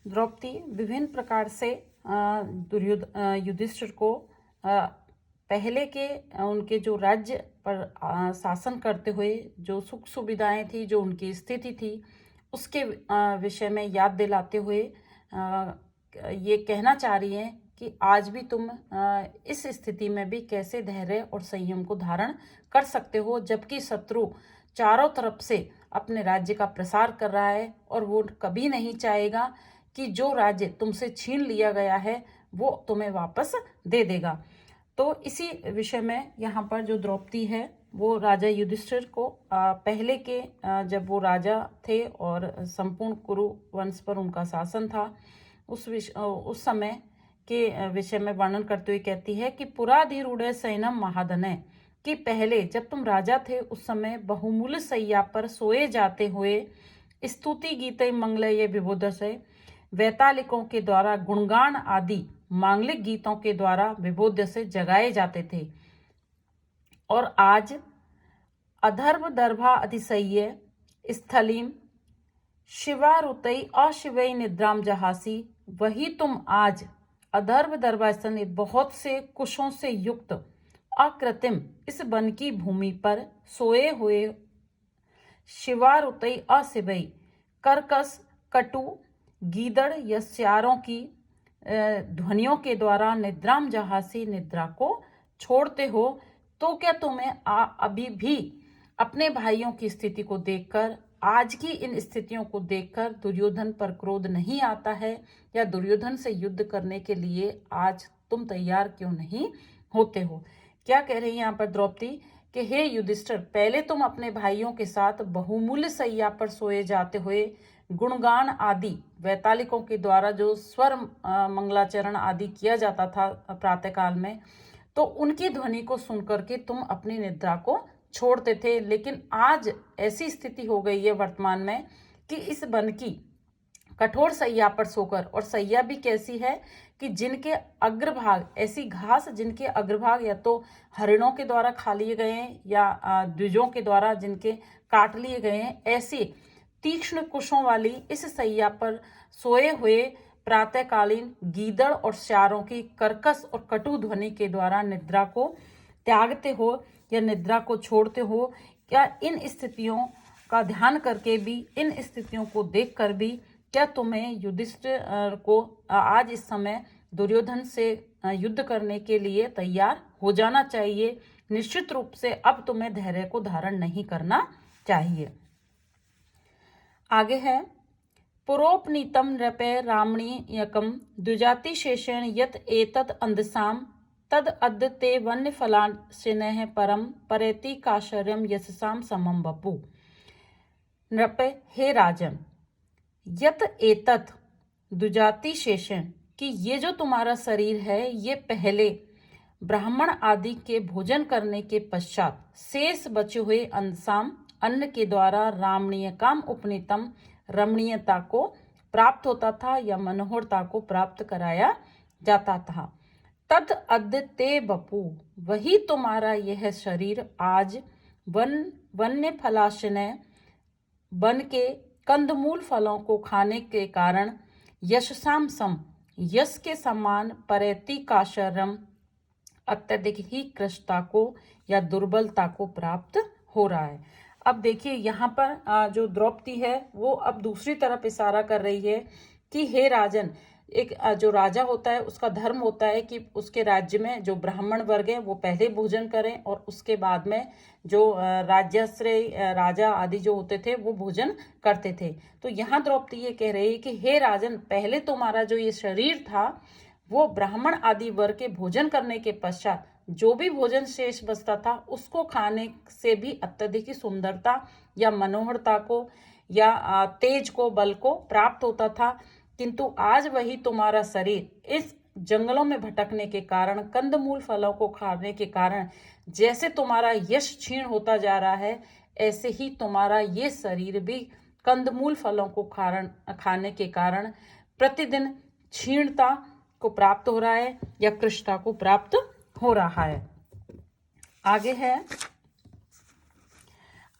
द्रौपदी विभिन्न प्रकार से युधिष्ठिर को पहले के उनके जो राज्य पर शासन करते हुए जो सुख सुविधाएं थी, जो उनकी स्थिति थी, उसके विषय में याद दिलाते हुए ये कहना चाह रही हैं कि आज भी तुम इस स्थिति में भी कैसे धैर्य और संयम को धारण कर सकते हो, जबकि शत्रु चारों तरफ से अपने राज्य का प्रसार कर रहा है और वो कभी नहीं चाहेगा कि जो राज्य तुमसे छीन लिया गया है वो तुम्हें वापस दे देगा। तो इसी विषय में यहाँ पर जो द्रौपदी है वो राजा युधिष्ठिर को पहले के जब वो राजा थे और संपूर्ण कुरु वंश पर उनका शासन था, उस समय के विषय में वर्णन करते हुए कहती है कि पुराधिरूढ़ सैनम महाधनय, कि पहले जब तुम राजा थे उस समय बहुमूल्य शैया पर सोए जाते हुए स्तुति गीते मंगलय विबोधसे, वैतालिकों के द्वारा गुणगान आदि मांगलिक गीतों के द्वारा विबोध से जगाए जाते थे, और आज अधर्व दर्भा अतिशय्य स्थलीम शिवारुतई अशिवई निद्राम जहासी, वही तुम आज अधर्व दर्भा स्थल बहुत से कुशों से युक्त अकृत्रिम इस वन की भूमि पर सोए हुए शिवारुतई अशिवई कर्कश कटु गीदड़ या स्यारों की ध्वनियों के द्वारा निद्राम जहासी निद्रा को छोड़ते हो, तो क्या तुम्हें अभी भी अपने भाइयों की स्थिति को देखकर, आज की इन स्थितियों को देखकर दुर्योधन पर क्रोध नहीं आता है, या दुर्योधन से युद्ध करने के लिए आज तुम तैयार क्यों नहीं होते हो। क्या कह रही है यहाँ पर द्रौपदी कि हे युधिष्ठिर, पहले तुम अपने भाइयों के साथ बहुमूल्य शैया पर सोए जाते हुए गुणगान आदि वैतालिकों के द्वारा जो स्वर मंगलाचरण आदि किया जाता था प्रातःकाल में, तो उनकी ध्वनि को सुनकर के तुम अपनी निद्रा को छोड़ते थे। लेकिन आज ऐसी स्थिति हो गई है वर्तमान में कि इस वन की कठोर सैया पर सोकर, और सैया भी कैसी है कि जिनके अग्रभाग, ऐसी घास जिनके अग्रभाग या तो हरिणों के द्वारा खा लिए गए हैं या द्विजों के द्वारा जिनके काट लिए गए हैं, ऐसी तीक्ष्ण कुशों वाली इस सैया पर सोए हुए प्रातःकालीन गीदड़ और स्यारों की कर्कश और कटु ध्वनि के द्वारा निद्रा को त्यागते हो या निद्रा को छोड़ते हो। क्या इन स्थितियों का ध्यान करके भी, इन स्थितियों को देखकर भी, क्या तुम्हें युधिष्ठिर को आज इस समय दुर्योधन से युद्ध करने के लिए तैयार हो जाना चाहिए? निश्चित रूप से अब तुम्हें धैर्य को धारण नहीं करना चाहिए। आगे है पुरोपनीतम नृपे रामणीयकम द्विजाति शेषेण यत एतत् अंधसाम तद अद्य ते वन्य फलाशिनः परम परेति काशर्यम यशसाम समम बपु। नृपे, हे राजन, यत एतत् द्विजाति शेषण, कि ये जो तुम्हारा शरीर है ये पहले ब्राह्मण आदि के भोजन करने के पश्चात शेष बचे हुए अंसाम अन्न के द्वारा रामणीय काम उपनीतम रमणीयता को प्राप्त होता था या मनोहरता को प्राप्त कराया जाता था। तद अद्य ते बपू, वही तुम्हारा यह शरीर आज वन्य फलाशनय, वन के कंदमूल फलों को खाने के कारण यशसाम सम, यश के समान परेति काशरम, अत्यधिक ही कृष्णता को या दुर्बलता को प्राप्त हो रहा है। अब देखिए यहाँ पर जो द्रौपदी है वो अब दूसरी तरफ इशारा कर रही है कि हे राजन, एक जो राजा होता है उसका धर्म होता है कि उसके राज्य में जो ब्राह्मण वर्ग है वो पहले भोजन करें और उसके बाद में जो राज्याश्रय राजा आदि जो होते थे वो भोजन करते थे। तो यहाँ द्रौपदी ये कह रही है कि हे राजन, पहले तुम्हारा जो ये शरीर था वो ब्राह्मण आदि वर्ग के भोजन करने के पश्चात जो भी भोजन शेष बचता था उसको खाने से भी अत्यधिक सुंदरता या मनोहरता को या तेज को, बल को प्राप्त होता था। किंतु आज वही तुम्हारा शरीर इस जंगलों में भटकने के कारण, कंदमूल फलों को खाने के कारण जैसे तुम्हारा यश क्षीण होता जा रहा है, ऐसे ही तुम्हारा ये शरीर भी कंदमूल फलों को खाने के कारण प्रतिदिन क्षीणता को प्राप्त हो रहा है या कृष्णता को प्राप्त हो रहा है। आगे है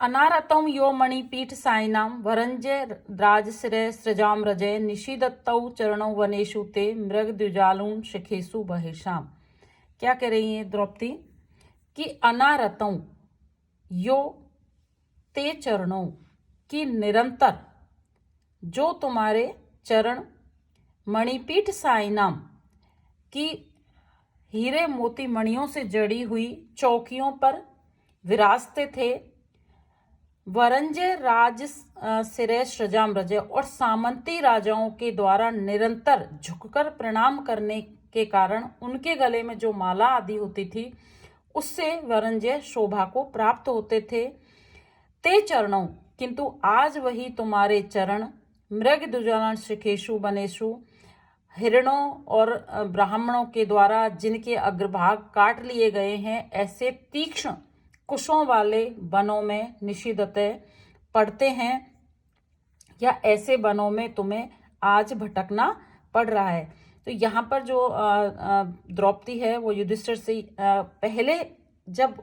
अनारतं यो मणिपीठ सायिनां वरंजे राजश्रय सृजाम रजय निशीदत्तौ चरणौ वनेषु ते मृगद्विजालून शिखेषु बहिषाम। क्या कह रही है द्रौपदी कि अनारतं यो ते चरणों की निरंतर जो तुम्हारे चरण मणिपीठ सायिनाम की हीरे मोती मणियों से जड़ी हुई चौकियों पर विराजते थे, वरंजे राज सिरे सृजाम रजय और सामंती राजाओं के द्वारा निरंतर झुककर प्रणाम करने के कारण उनके गले में जो माला आदि होती थी उससे वरंजय शोभा को प्राप्त होते थे। ते चरणों किंतु आज वही तुम्हारे चरण मृग दुजालन शिखेशु बनेशु हिरणों और ब्राह्मणों के द्वारा जिनके अग्रभाग काट लिए गए हैं, ऐसे तीक्ष्ण कुशों वाले वनों में निषिद्धते पड़ते हैं, या ऐसे वनों में तुम्हें आज भटकना पड़ रहा है। तो यहाँ पर जो द्रौपदी है वो युधिष्ठिर से पहले जब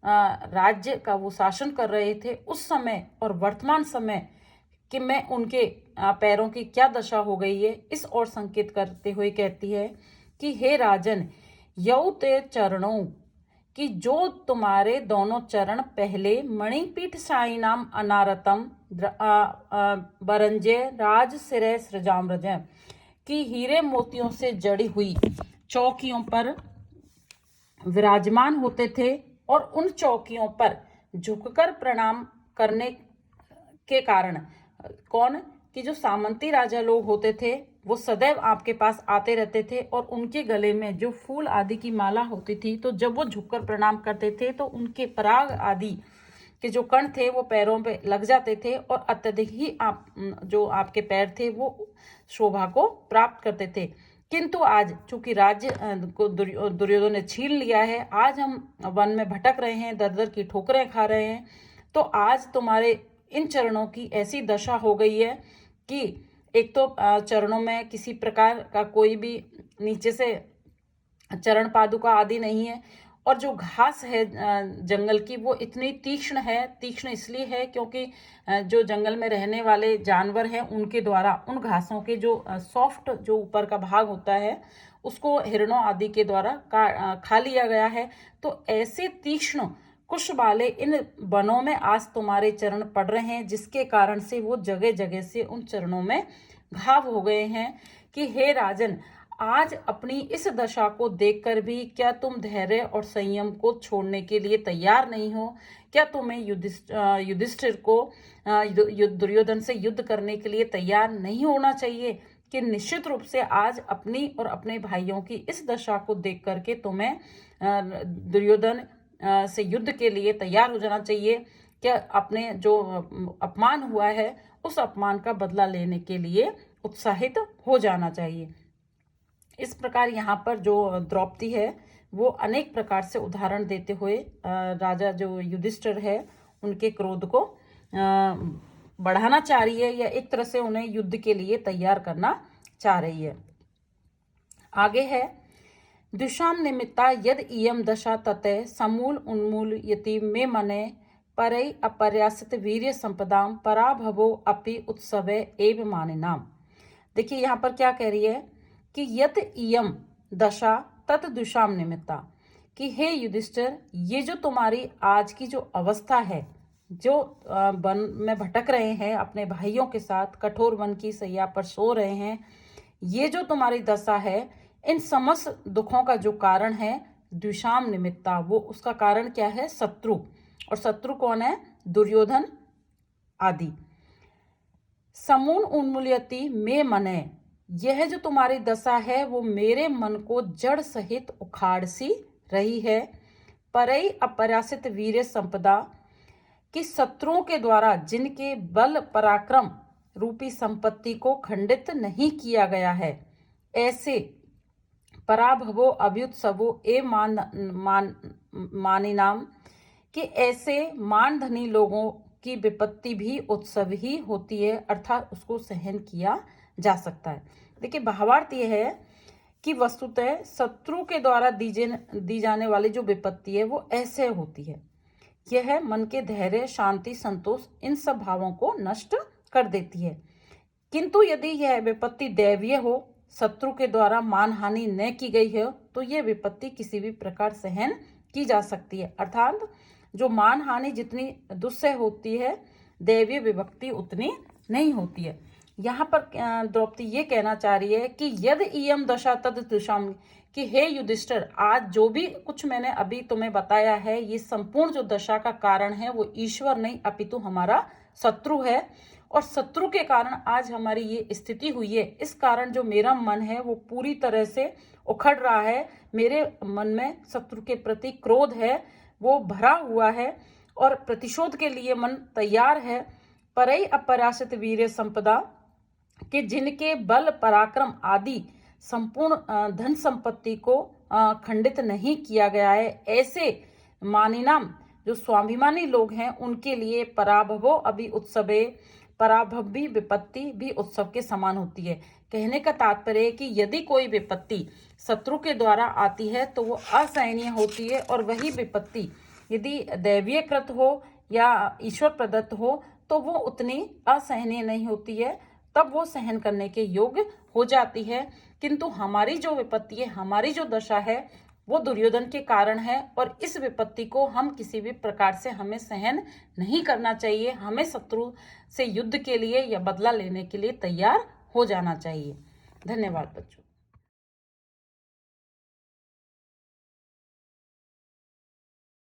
राज्य का वो शासन कर रहे थे उस समय और वर्तमान समय कि मैं उनके पैरों की क्या दशा हो गई है, इस ओर संकेत करते हुए कहती है कि हे राजन, यौ ते चरणों कि जो तुम्हारे दोनों चरण पहले मणिपीठ सायिनाम अनारतम बरंजे राज सिरे सृजाम्रज की हीरे मोतियों से जड़ी हुई चौकियों पर विराजमान होते थे, और उन चौकियों पर झुककर प्रणाम करने के कारण कौन कि जो सामंती राजा लोग होते थे वो सदैव आपके पास आते रहते थे, और उनके गले में जो फूल आदि की माला होती थी तो जब वो झुककर प्रणाम करते थे तो उनके पराग आदि के जो कण थे वो पैरों पे लग जाते थे, और अत्यधिक ही जो आपके पैर थे वो शोभा को प्राप्त करते थे। किंतु आज चूंकि राज्य को दुर्योधन ने छीन लिया है, आज हम वन में भटक रहे हैं, दर दर की ठोकरें खा रहे हैं, तो आज तुम्हारे इन चरणों की ऐसी दशा हो गई है कि एक तो चरणों में किसी प्रकार का कोई भी नीचे से चरण पादुका आदि नहीं है, और जो घास है जंगल की वो इतनी तीक्ष्ण है। तीक्ष्ण इसलिए है क्योंकि जो जंगल में रहने वाले जानवर हैं उनके द्वारा उन घासों के जो सॉफ्ट जो ऊपर का भाग होता है उसको हिरणों आदि के द्वारा खा लिया गया है। तो ऐसे तीक्ष्ण कुश वाले इन वनों में आज तुम्हारे चरण पड़ रहे हैं, जिसके कारण से वो जगह जगह से उन चरणों में घाव हो गए हैं कि हे राजन, आज अपनी इस दशा को देखकर भी क्या तुम धैर्य और संयम को छोड़ने के लिए तैयार नहीं हो? क्या तुम्हें युधिष्ठिर को दुर्योधन से युद्ध करने के लिए तैयार नहीं होना चाहिए? कि निश्चित रूप से आज अपनी और अपने भाइयों की इस दशा को देख करके तुम्हें दुर्योधन से युद्ध के लिए तैयार हो जाना चाहिए। क्या अपने जो अपमान हुआ है उस अपमान का बदला लेने के लिए उत्साहित हो जाना चाहिए। इस प्रकार यहाँ पर जो द्रौपदी है वो अनेक प्रकार से उदाहरण देते हुए राजा जो युधिष्ठिर है उनके क्रोध को बढ़ाना चाह रही है, या एक तरह से उन्हें युद्ध के लिए तैयार करना चाह रही है। आगे है द्विषाम निमित्ता यद इयम दशा ततः समूल उन्मूल यति मे मने परई अपर्यासित वीर्य संपदाम पराभवो अपि उत्सवे एव मानिनाम। देखिए यहाँ पर क्या कह रही है कि यत इयम दशा तत दुषाम निमित्ता, कि हे युधिष्ठिर, ये जो तुम्हारी आज की जो अवस्था है, जो वन में भटक रहे हैं अपने भाइयों के साथ, कठोर वन की सैया पर सो रहे हैं, ये जो तुम्हारी दशा है, इन समस्त दुखों का जो कारण है द्विषाम निमित्ता, वो उसका कारण क्या है? शत्रु। और शत्रु कौन है? दुर्योधन आदि। समूल उन्मूल्यति में मने, यह जो तुम्हारी दशा है वो मेरे मन को जड़ सहित उखाड़ सी रही है। परई अपरासित वीर्य संपदा, कि शत्रुओं के द्वारा जिनके बल पराक्रम रूपी संपत्ति को खंडित नहीं किया गया है, ऐसे पराभवो अभ्युत्सवो ए मानिनाम, कि ऐसे मानधनी लोगों की विपत्ति भी उत्सव ही होती है, अर्थात उसको सहन किया जा सकता है। देखिए भावार्थ यह है कि वस्तुतः शत्रु के द्वारा दी जाने वाली जो विपत्ति है वो ऐसे होती है। यह मन के धैर्य, शांति, संतोष इन सब भावों को नष्ट कर देती है। किंतु यदि यह विपत्ति दैवीय हो, शत्रु के द्वारा मानहानि न की गई हो, तो यह विपत्ति किसी भी प्रकार सहन की जा सकती है। अर्थात जो मानहानि जितनी दुस्सह होती है, दैवीय विभक्ति उतनी नहीं होती है। यहाँ पर द्रौपदी ये कहना चाह रही है कि यद इयम दशा तद दुषाम, कि हे युधिष्ठिर, आज जो भी कुछ मैंने अभी तुम्हें बताया है, ये संपूर्ण जो दशा का कारण है वो ईश्वर नहीं अपितु हमारा शत्रु है। और शत्रु के कारण आज हमारी ये स्थिति हुई है। इस कारण जो मेरा मन है वो पूरी तरह से उखड़ रहा है। मेरे मन में शत्रु के प्रति क्रोध है, वो भरा हुआ है और प्रतिशोध के लिए मन तैयार है। परई अपराशित वीर्य संपदा, कि जिनके बल पराक्रम आदि संपूर्ण धन संपत्ति को खंडित नहीं किया गया है, ऐसे मानिनाम जो स्वाभिमानी लोग हैं उनके लिए पराभवो अभी उत्सवे, पराभव भी विपत्ति भी उत्सव के समान होती है। कहने का तात्पर्य है कि यदि कोई विपत्ति शत्रु के द्वारा आती है तो वो असहनीय होती है, और वही विपत्ति यदि दैवीयकृत हो या ईश्वर प्रदत्त हो तो वो उतनी असहनीय नहीं होती है, तब वो सहन करने के योग्य हो जाती है। किंतु हमारी जो विपत्ति है, हमारी जो दशा है, वो दुर्योधन के कारण है, और इस विपत्ति को हम किसी भी प्रकार से हमें सहन नहीं करना चाहिए। हमें शत्रु से युद्ध के लिए या बदला लेने के लिए तैयार हो जाना चाहिए। धन्यवाद बच्चों।